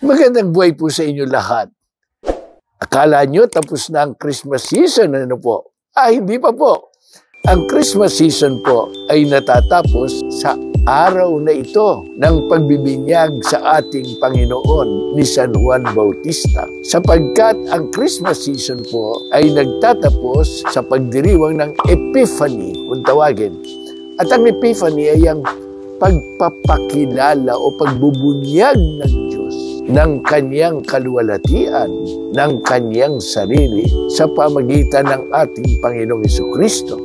Magandang buhay po sa inyo lahat. Akala nyo tapos na ang Christmas season, ano po? Hindi pa po. Ang Christmas season po ay natatapos sa araw na ito ng pagbibinyag sa ating Panginoon ni San Juan Bautista. Sapagkat ang Christmas season po ay nagtatapos sa pagdiriwang ng Epiphany, kung tawagin. At ang Epiphany ay ang pagpapakilala o pagbubunyag ng Diyos ng kanyang kaluwalhatian, ng kanyang sarili sa pamagitan ng ating Panginoong Jesucristo.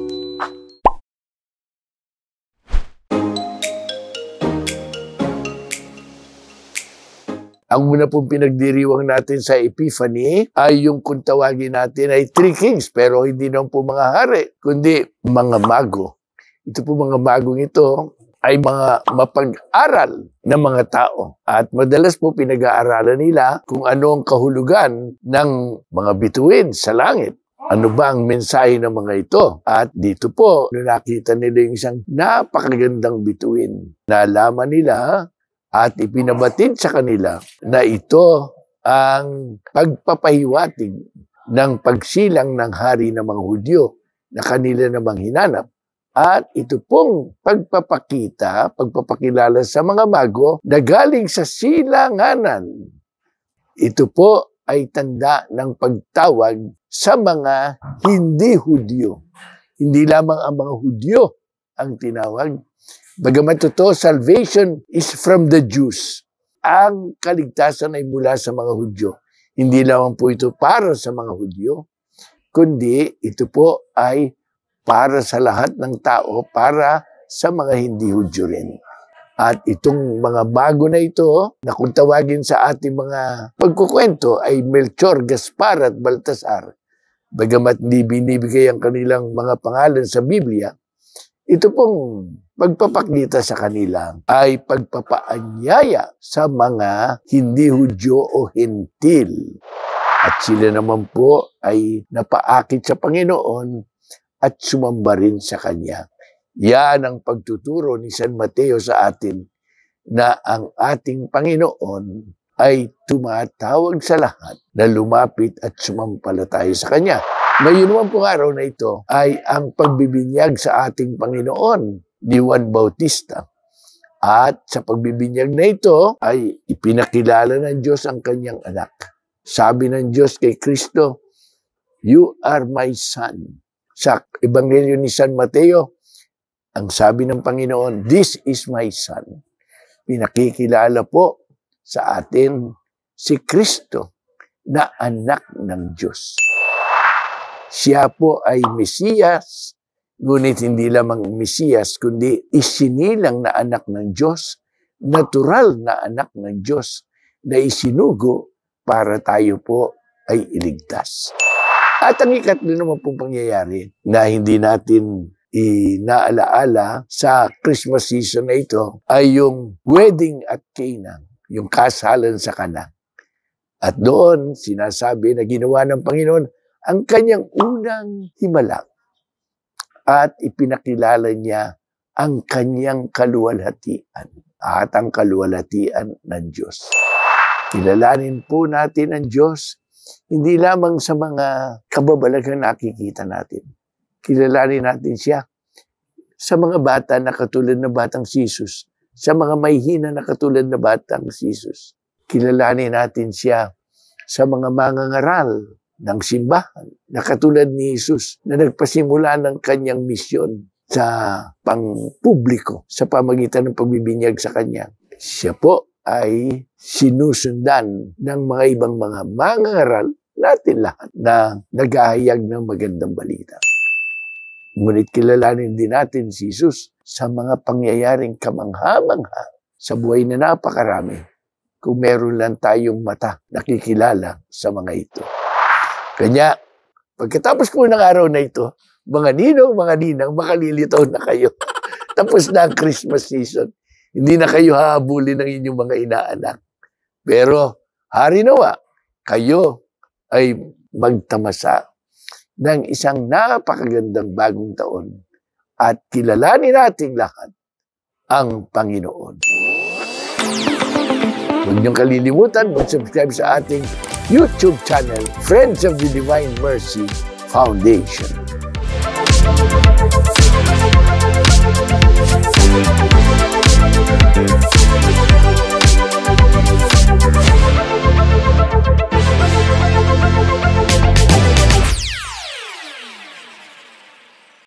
Ang una pong pinagdiriwang natin sa Epiphany ay yung kung tawagin natin ay Three Kings, pero hindi naman po mga hari, kundi mga mago. Ito po mga magong ito ay mga mapag-aral na mga tao. At madalas po pinag-aaralan nila kung ano ang kahulugan ng mga bituin sa langit. Ano ba ang mensahe ng mga ito? At dito po, nakita nila yung isang napakagandang bituin. Nalaman nila at ipinabatid sa kanila na ito ang pagpapahiwatig ng pagsilang ng hari ng mga Hudyo na kanila namang hinanap. At ito pong pagpapakilala sa mga mago na galing sa silanganan. Ito po ay tanda ng pagtawag sa mga hindi Hudyo. Hindi lamang ang mga Hudyo ang tinawag. Bagamat totoo, salvation is from the Jews. Ang kaligtasan ay mula sa mga Hudyo. Hindi lamang po ito para sa mga Hudyo, kundi ito po ay para sa lahat ng tao, para sa mga hindi Hudyo rin. At itong mga bago na ito, na kung tawagin sa ating mga pagkukwento, ay Melchor, Gaspar at Baltasar. Bagamat hindi binibigay ang kanilang mga pangalan sa Biblia, ito pong pagpapakita sa kanila ay pagpapaanyaya sa mga hindi Hudyo o Hentil. At sila naman po ay napaakit sa Panginoon at sumamba rin sa Kanya. Yan ang pagtuturo ni San Mateo sa atin na ang ating Panginoon ay tumatawag sa lahat na lumapit at sumampalataya sa Kanya. Ngayon naman pong araw na ito ay ang pagbibinyag sa ating Panginoon ni Juan Bautista. At sa pagbibinyag na ito ay ipinakilala ng Diyos ang Kanyang anak. Sabi ng Diyos kay Kristo, "You are my son." Sa Ebanghelyo ni San Mateo, ang sabi ng Panginoon, "This is my son." Pinakikilala po sa atin si Kristo na anak ng Diyos. Siya po ay Mesiyas, ngunit hindi lamang Mesiyas, kundi isinilang na anak ng Diyos, natural na anak ng Diyos, na isinugo para tayo po ay iligtas. At ang ikatlo naman pong pangyayari na hindi natin inaalaala sa Christmas season na ito ay yung wedding at Cana, yung kasalan sa Cana. At doon sinasabi na ginawa ng Panginoon ang kanyang unang himala at ipinakilala niya ang kanyang kaluwalhatian at ang kaluwalhatian ng Diyos. Kilalanin po natin ang Diyos hindi lamang sa mga kababalaghang nakikita natin. Kilalanin natin siya sa mga bata na katulad na batang si Jesus, sa mga mahihina na katulad na batang si Jesus. Kilalanin natin siya sa mga mangangaral ng simbahan na katulad ni Jesus na nagpasimula ng kanyang misyon sa pangpubliko sa pamagitan ng pagbibinyag sa kanya. Siya po ay sinusundan ng mga ibang mga mangangaral natin lahat na naghahayag ng magandang balita. Ngunit kilalanin din natin si Jesus sa mga pangyayaring kamangha-mangha sa buhay na napakarami kung meron lang tayong mata nakikilala sa mga ito. Kanya, pagkatapos po ng araw na ito, mga ninong, mga ninang, makalilitaw na kayo. Tapos na ang Christmas season. Hindi na kayo hahabulin ng inyong mga inaanak. Pero, hari nawa, kayo ay magtamasa ng isang napakagandang bagong taon at kilalanin nating lahat ang Panginoon. Huwag niyong kalilimutan mag-subscribe sa ating YouTube channel, Friends of the Divine Mercy Foundation.